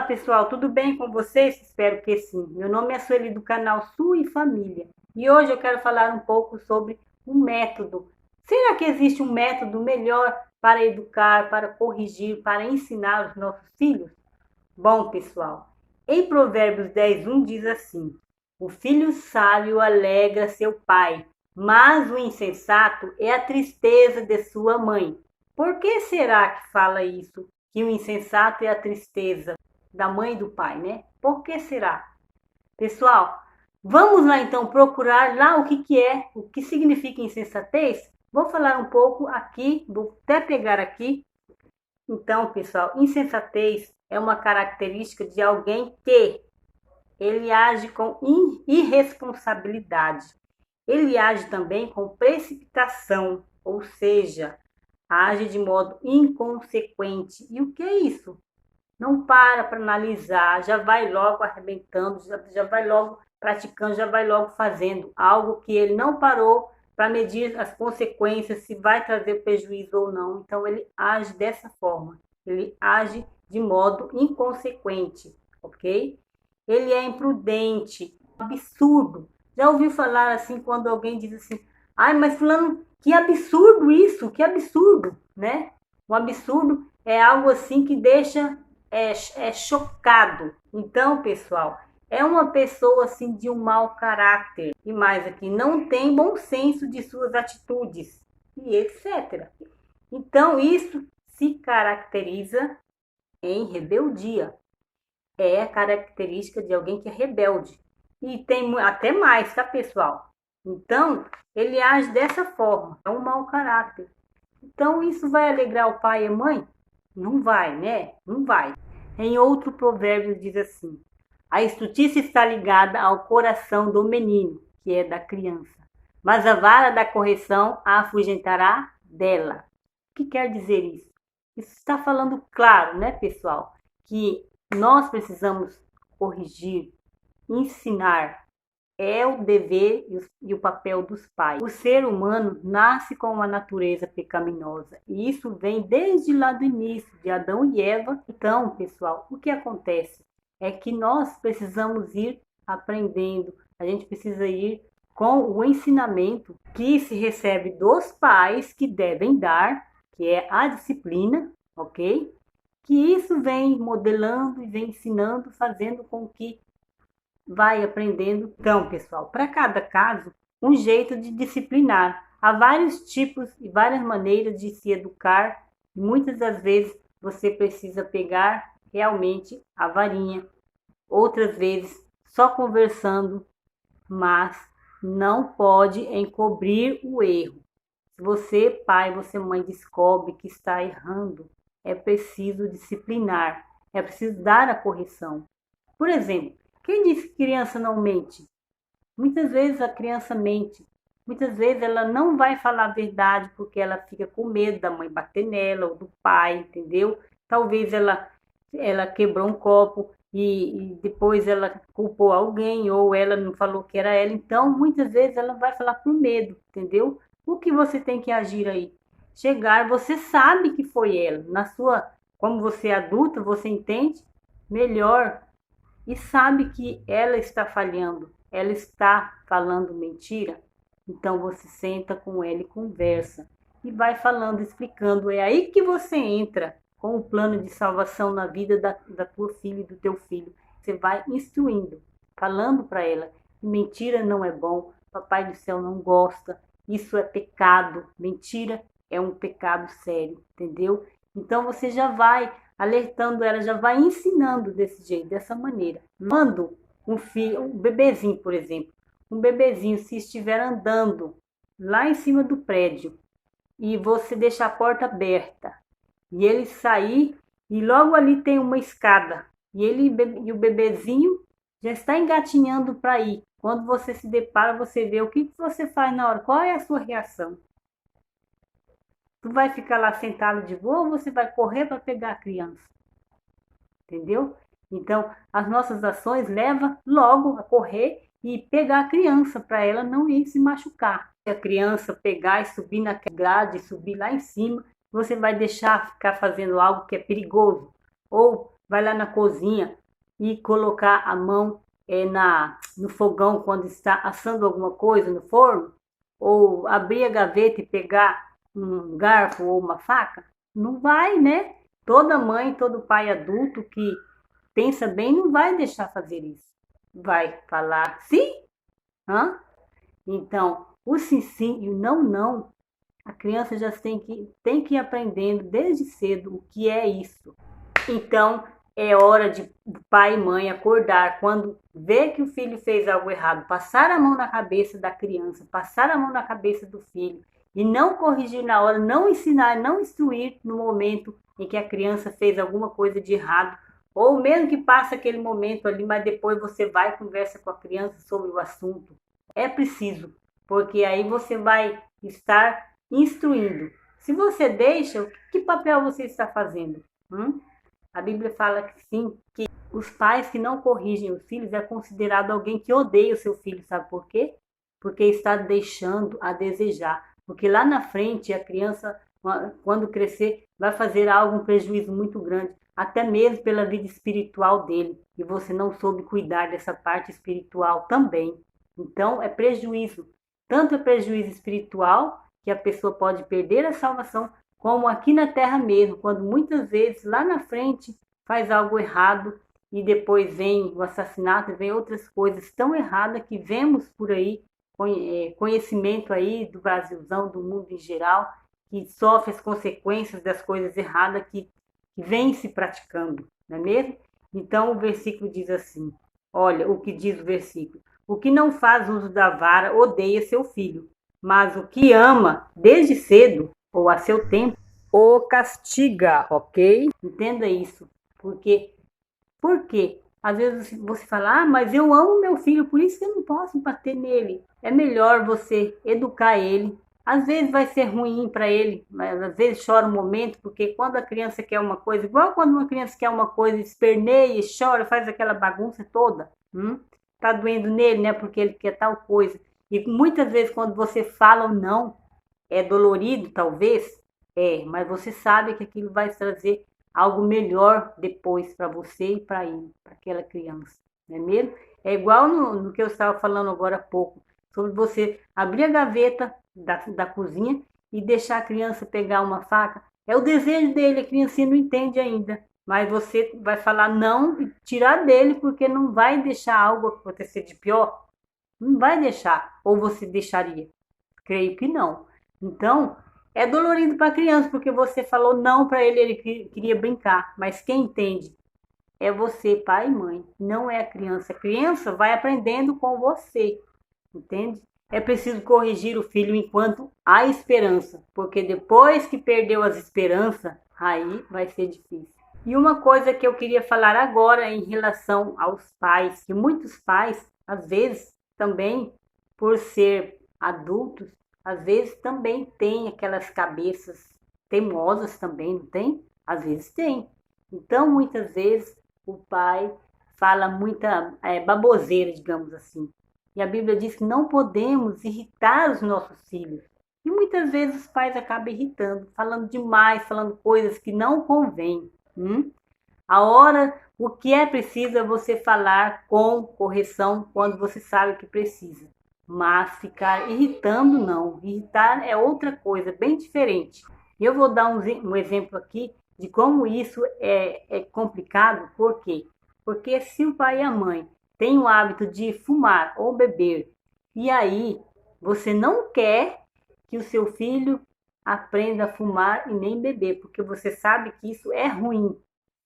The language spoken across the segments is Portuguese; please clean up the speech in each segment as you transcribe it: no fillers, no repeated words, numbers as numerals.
Pessoal, tudo bem com vocês? Espero que sim. Meu nome é Sueli do canal Sua e Família e hoje eu quero falar um pouco sobre um método. Será que existe um método melhor para educar, para corrigir, para ensinar os nossos filhos? Bom, pessoal, em Provérbios 10:1 diz assim: o filho sábio alegra seu pai, mas o insensato é a tristeza de sua mãe. Por que será que fala isso? Que o insensato é a tristeza da mãe e do pai, né? Por que será? Pessoal, vamos lá então procurar lá o que significa insensatez? Vou falar um pouco aqui, vou até pegar aqui. Então, pessoal, insensatez é uma característica de alguém que ele age com irresponsabilidade. Ele age também com precipitação, ou seja, age de modo inconsequente. E o que é isso? Não para analisar, já vai logo arrebentando, já vai logo praticando, já vai logo fazendo algo que ele não parou para medir as consequências, se vai trazer prejuízo ou não. Então, ele age dessa forma, ele age de modo inconsequente, ok? Ele é imprudente, absurdo. Já ouviu falar assim quando alguém diz assim: ai, mas fulano, que absurdo isso, que absurdo, né? Um absurdo é algo assim que deixa chocado. Então, pessoal, é uma pessoa assim de um mau caráter e mais aqui, não tem bom senso de suas atitudes e etc. Então, isso se caracteriza em rebeldia. É a característica de alguém que é rebelde. E tem até mais, tá, pessoal? Então, ele age dessa forma, é um mau caráter. Então, isso vai alegrar o pai e a mãe? Não vai, né? Não vai. Em outro provérbio diz assim: a estultícia está ligada ao coração do menino, que é da criança, mas a vara da correção a afugentará dela. O que quer dizer isso? Isso está falando claro, né, pessoal? Que nós precisamos corrigir, ensinar. É o dever e o papel dos pais. O ser humano nasce com uma natureza pecaminosa e isso vem desde lá do início, de Adão e Eva. Então, pessoal, o que acontece é que nós precisamos ir aprendendo, a gente precisa ir com o ensinamento que se recebe dos pais, que devem dar, que é a disciplina, ok? Que isso vem modelando e vem ensinando, fazendo com que vai aprendendo. Então, pessoal, para cada caso, um jeito de disciplinar. Há vários tipos e várias maneiras de se educar. E muitas das vezes você precisa pegar realmente a varinha. Outras vezes só conversando, mas não pode encobrir o erro. Se você, pai, você, mãe, descobre que está errando, é preciso disciplinar, é preciso dar a correção. Por exemplo, quem diz que criança não mente? Muitas vezes a criança mente. Muitas vezes ela não vai falar a verdade porque ela fica com medo da mãe bater nela ou do pai, entendeu? Talvez ela quebrou um copo e depois ela culpou alguém ou ela não falou que era ela. Então, muitas vezes ela vai falar por medo, entendeu? O que você tem que agir aí? Chegar, você sabe que foi ela. Como você é adulta, você entende melhor e sabe que ela está falhando, ela está falando mentira, então você senta com ela e conversa e vai falando, explicando. É aí que você entra com o plano de salvação na vida da tua filha e do teu filho. Você vai instruindo, falando para ela que mentira não é bom, Papai do céu não gosta, isso é pecado, mentira é um pecado sério, entendeu? Então você já vai alertando ela, já vai ensinando desse jeito, dessa maneira. Quando um bebezinho, por exemplo, um bebezinho, se estiver andando lá em cima do prédio e você deixar a porta aberta e ele sair e logo ali tem uma escada e o bebezinho já está engatinhando para ir. Quando você se depara, você vê o que você faz na hora, qual é a sua reação? Tu vai ficar lá sentado de boa ou você vai correr para pegar a criança? Entendeu? Então, as nossas ações levam logo a correr e pegar a criança para ela não ir se machucar. Se a criança pegar e subir na grade, subir lá em cima, você vai deixar ficar fazendo algo que é perigoso. Ou vai lá na cozinha e colocar a mão no fogão quando está assando alguma coisa no forno? Ou abrir a gaveta e pegar um garfo ou uma faca? Não vai, né? Toda mãe, todo pai adulto que pensa bem não vai deixar fazer isso. Vai falar sim? Hã? Então, o sim, sim e o não, não, a criança já tem que ir aprendendo desde cedo o que é isso. Então, é hora de pai e mãe acordar quando vê que o filho fez algo errado, passar a mão na cabeça da criança, passar a mão na cabeça do filho e não corrigir na hora, não ensinar, não instruir no momento em que a criança fez alguma coisa de errado, ou mesmo que passe aquele momento ali, mas depois você vai e conversa com a criança sobre o assunto. É preciso, porque aí você vai estar instruindo. Se você deixa, que papel você está fazendo? A Bíblia fala que sim, que os pais que não corrigem os filhos é considerado alguém que odeia o seu filho, sabe por quê? Porque está deixando a desejar. Porque lá na frente a criança, quando crescer, vai fazer algo, um prejuízo muito grande, até mesmo pela vida espiritual dele. E você não soube cuidar dessa parte espiritual também. Então é prejuízo. Tanto é prejuízo espiritual, que a pessoa pode perder a salvação, como aqui na terra mesmo, quando muitas vezes lá na frente faz algo errado e depois vem o assassinato, vem outras coisas tão erradas que vemos por aí, conhecimento aí do Brasilzão, do mundo em geral, que sofre as consequências das coisas erradas que vem se praticando, não é mesmo? Então o versículo diz assim, olha o que diz o versículo: o que não faz uso da vara odeia seu filho, mas o que ama desde cedo ou a seu tempo o castiga, ok? Entenda isso, porque por quê? Às vezes você fala, mas eu amo meu filho, por isso que eu não posso bater nele. É melhor você educar ele. Às vezes vai ser ruim para ele, mas às vezes chora um momento, porque quando a criança quer uma coisa, igual quando uma criança quer uma coisa, esperneia, chora, faz aquela bagunça toda, tá doendo nele, né? Porque ele quer tal coisa. E muitas vezes quando você fala ou não, é dolorido, talvez, mas você sabe que aquilo vai trazer algo melhor depois para você e para ele, para aquela criança, não é mesmo? É igual no que eu estava falando agora há pouco, sobre você abrir a gaveta da cozinha e deixar a criança pegar uma faca. É o desejo dele, a criancinha não entende ainda, mas você vai falar não e tirar dele, porque não vai deixar algo acontecer de pior. Não vai deixar, ou você deixaria? Creio que não. Então, é dolorido para a criança, porque você falou não para ele, ele queria brincar. Mas quem entende é você, pai e mãe, não é a criança. A criança vai aprendendo com você, entende? É preciso corrigir o filho enquanto há esperança, porque depois que perdeu as esperanças, aí vai ser difícil. E uma coisa que eu queria falar agora em relação aos pais, que muitos pais, às vezes, também, por ser adultos, às vezes também tem aquelas cabeças teimosas também, não tem? Às vezes tem. Então, muitas vezes, o pai fala muita baboseira, digamos assim. E a Bíblia diz que não podemos irritar os nossos filhos. E muitas vezes os pais acabam irritando, falando demais, falando coisas que não convêm. A hora, o que é preciso é você falar com correção quando você sabe que precisa. Mas ficar irritando, não. Irritar é outra coisa, bem diferente. Eu vou dar um exemplo aqui de como isso é complicado. Por quê? Porque se o pai e a mãe têm o hábito de fumar ou beber, e aí você não quer que o seu filho aprenda a fumar e nem beber, porque você sabe que isso é ruim,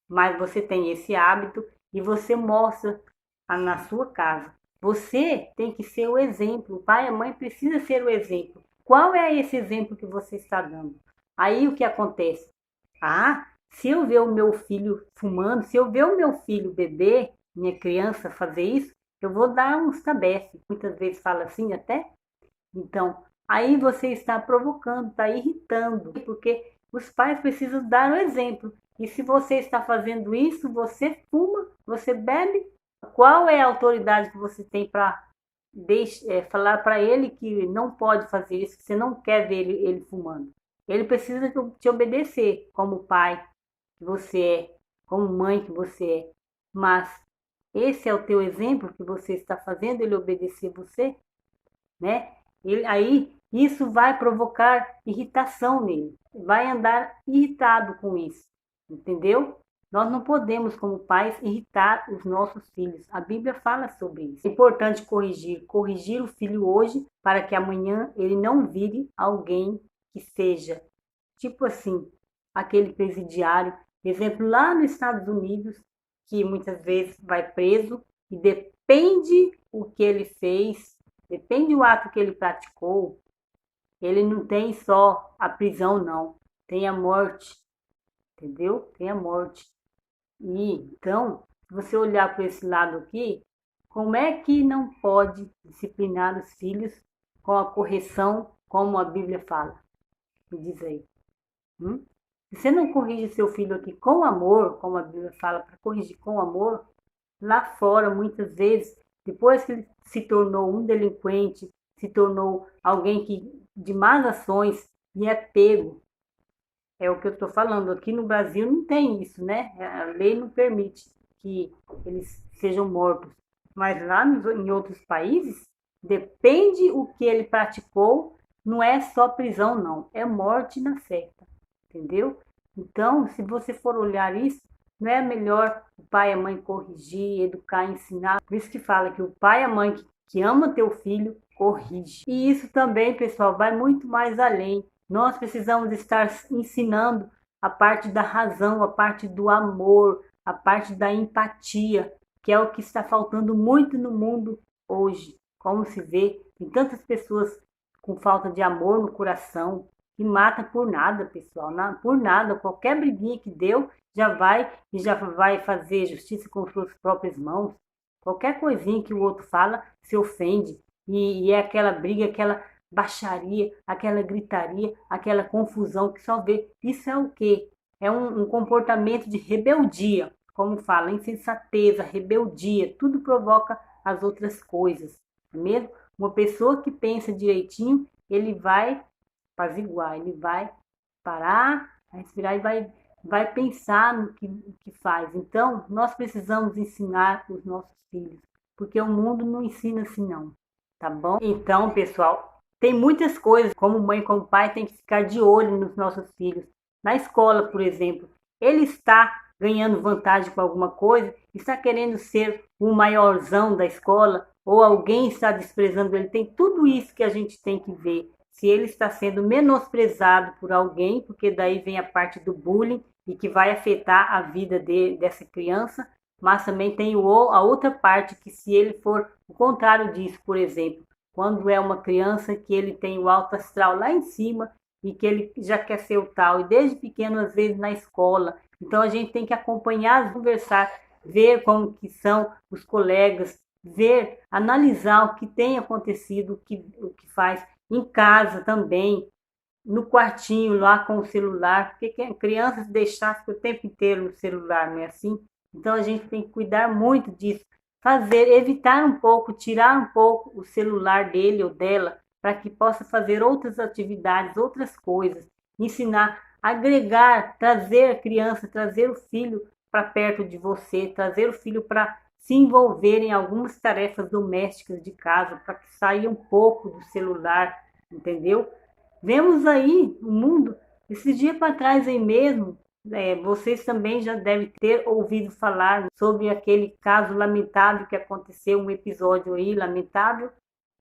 mas você tem esse hábito e você mostra na sua casa. Você tem que ser o exemplo. O pai e a mãe precisam ser o exemplo. Qual é esse exemplo que você está dando? Aí o que acontece? Se eu ver o meu filho fumando, se eu ver o meu filho beber, minha criança fazer isso, eu vou dar uns tabefes. Muitas vezes fala assim até. Então, aí você está provocando, está irritando, porque os pais precisam dar o exemplo. E se você está fazendo isso, você fuma, você bebe, qual é a autoridade que você tem para falar para ele que não pode fazer isso, que você não quer ver ele fumando? Ele precisa te obedecer como pai que você é. como mãe que você é, mas esse é o teu exemplo que você está fazendo ele obedecer você, né? Aí isso vai provocar irritação nele, vai andar irritado com isso, entendeu? Nós não podemos, como pais, irritar os nossos filhos. A Bíblia fala sobre isso. É importante corrigir o filho hoje para que amanhã ele não vire alguém que seja, tipo assim, aquele presidiário, exemplo lá nos Estados Unidos, que muitas vezes vai preso e depende o que ele fez, depende do ato que ele praticou, ele não tem só a prisão, não, tem a morte, entendeu? Tem a morte. E então, se você olhar para esse lado aqui, como é que não pode disciplinar os filhos com a correção, como a Bíblia fala? Me diz aí. Se você não corrige seu filho aqui com amor, como a Bíblia fala, para corrigir com amor, lá fora, muitas vezes, depois que ele se tornou um delinquente, se tornou alguém que de más ações e é pego. É o que eu estou falando. Aqui no Brasil não tem isso, né? A lei não permite que eles sejam mortos. Mas lá em outros países, depende o que ele praticou, não é só prisão, não. É morte na certa. Entendeu? Então, se você for olhar isso, não é melhor o pai e a mãe corrigir, educar, ensinar? Por isso que fala que o pai e a mãe que ama teu filho, corrige. E isso também, pessoal, vai muito mais além. Nós precisamos estar ensinando a parte da razão, a parte do amor, a parte da empatia, que é o que está faltando muito no mundo hoje. Como se vê, tem tantas pessoas com falta de amor no coração, que mata por nada, pessoal, por nada, qualquer briguinha que deu, já vai fazer justiça com suas próprias mãos. Qualquer coisinha que o outro fala, se ofende. E é aquela briga, aquela baixaria, aquela gritaria, aquela confusão que só vê. Isso é o quê? É um comportamento de rebeldia, como fala, insensateza, rebeldia, tudo provoca as outras coisas, não é mesmo? Uma pessoa que pensa direitinho, ele vai apaziguar, ele vai parar, respirar e vai pensar no que faz. Então, nós precisamos ensinar os nossos filhos, porque o mundo não ensina assim não, tá bom? Então, pessoal, tem muitas coisas, como mãe, como pai, tem que ficar de olho nos nossos filhos. Na escola, por exemplo, ele está ganhando vantagem com alguma coisa, está querendo ser o maiorzão da escola, ou alguém está desprezando ele, tem tudo isso que a gente tem que ver. Se ele está sendo menosprezado por alguém, porque daí vem a parte do bullying e que vai afetar a vida dessa criança, mas também tem a outra parte que se ele for o contrário disso, por exemplo, quando é uma criança que ele tem o alto astral lá em cima e que ele já quer ser o tal, e desde pequeno, às vezes, na escola. Então, a gente tem que acompanhar, conversar, ver como que são os colegas, ver, analisar o que tem acontecido, o que faz em casa também, no quartinho lá com o celular, porque crianças deixassem o tempo inteiro no celular, não é assim? Então a gente tem que cuidar muito disso, evitar um pouco, tirar um pouco o celular dele ou dela, para que possa fazer outras atividades, outras coisas, ensinar, agregar, trazer a criança, trazer o filho para perto de você, trazer o filho para se envolver em algumas tarefas domésticas de casa, para que saia um pouco do celular, entendeu? Vemos aí o mundo, esse dia para trás aí mesmo, vocês também já devem ter ouvido falar sobre aquele caso lamentável que aconteceu, um episódio aí lamentável,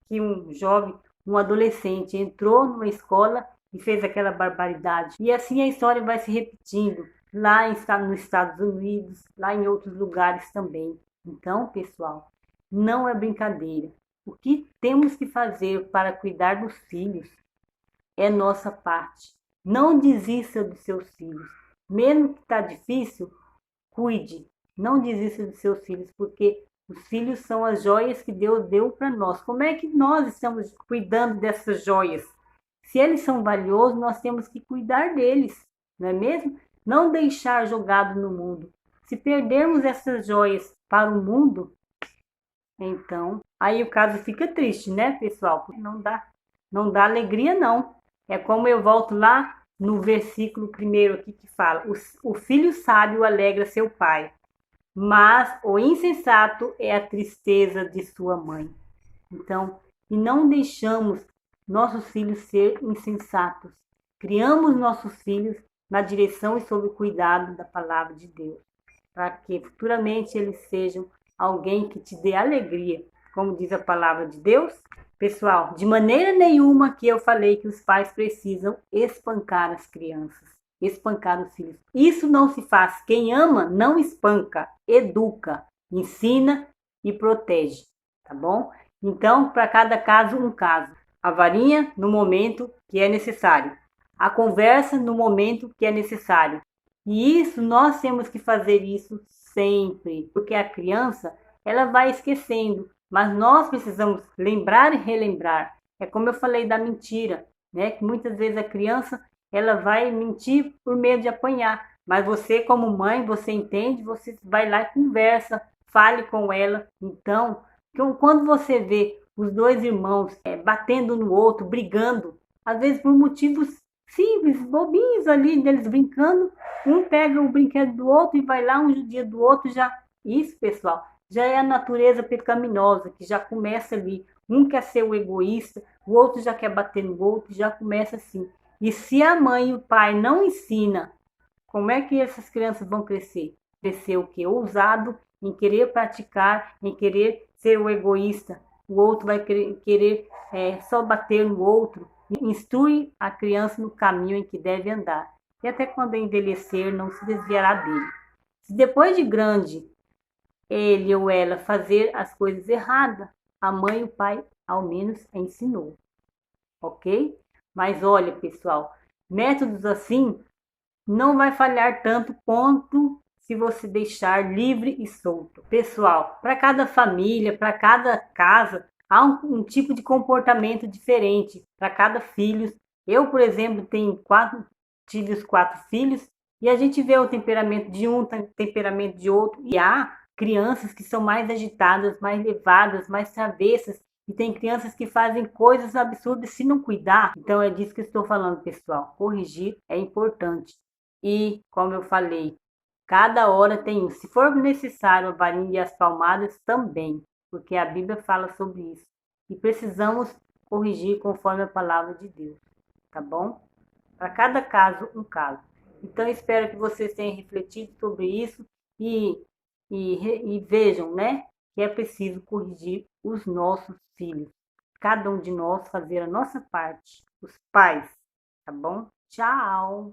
que um jovem, um adolescente entrou numa escola e fez aquela barbaridade. E assim a história vai se repetindo lá nos Estados Unidos, lá em outros lugares também. Então, pessoal, não é brincadeira. O que temos que fazer para cuidar dos filhos é nossa parte. Não desista dos seus filhos. Mesmo que está difícil, cuide. Não desista dos seus filhos, porque os filhos são as joias que Deus deu para nós. Como é que nós estamos cuidando dessas joias? Se eles são valiosos, nós temos que cuidar deles, não é mesmo? Não deixar jogado no mundo. Se perdermos essas joias para o mundo, então, aí o caso fica triste, né, pessoal? Porque não dá alegria, não. É como eu volto lá, no versículo primeiro aqui que fala: o filho sábio alegra seu pai, mas o insensato é a tristeza de sua mãe. Então, e não deixamos nossos filhos ser insensatos. Criamos nossos filhos na direção e sob o cuidado da palavra de Deus, para que futuramente eles sejam alguém que te dê alegria, como diz a palavra de Deus. Pessoal, de maneira nenhuma que eu falei que os pais precisam espancar as crianças, espancar os filhos. Isso não se faz. Quem ama não espanca, educa, ensina e protege, tá bom? Então, para cada caso, um caso. A varinha no momento que é necessário. A conversa no momento que é necessário. E isso, nós temos que fazer isso sempre, porque a criança, ela vai esquecendo, mas nós precisamos lembrar e relembrar. É como eu falei da mentira, né? Que muitas vezes a criança, ela vai mentir por medo de apanhar, mas você como mãe, você entende, você vai lá e conversa, fale com ela. Então, quando você vê os dois irmãos batendo no outro, brigando, às vezes por motivos simples, bobinhos ali, deles brincando, um pega o brinquedo do outro e vai lá, um judia do outro, já. Isso, pessoal, já é a natureza pecaminosa, que já começa ali. Um quer ser o egoísta, o outro já quer bater no outro, já começa assim. E se a mãe e o pai não ensinam, como é que essas crianças vão crescer? Crescer o quê? Ousado em querer praticar, em querer ser o egoísta. O outro vai querer só bater no outro. Instrui a criança no caminho em que deve andar. E até quando envelhecer, não se desviará dele. Se depois de grande ele ou ela fazer as coisas erradas, a mãe e o pai ao menos ensinou, ok? Mas olha, pessoal, métodos assim não vai falhar tanto quanto se você deixar livre e solto. Pessoal, para cada família, para cada casa, há um tipo de comportamento diferente para cada filho. Eu, por exemplo, tive os 4 filhos, e a gente vê o temperamento de um, o temperamento de outro, e há crianças que são mais agitadas, mais levadas, mais travessas, e tem crianças que fazem coisas absurdas se não cuidar. Então é disso que eu estou falando, pessoal. Corrigir é importante. E, como eu falei, cada hora tem um. Se for necessário a varinha e as palmadas, também, porque a Bíblia fala sobre isso. E precisamos corrigir conforme a palavra de Deus, tá bom? Para cada caso, um caso. Então, espero que vocês tenham refletido sobre isso e vejam, né, que é preciso corrigir os nossos filhos. Cada um de nós fazer a nossa parte, os pais, tá bom? Tchau!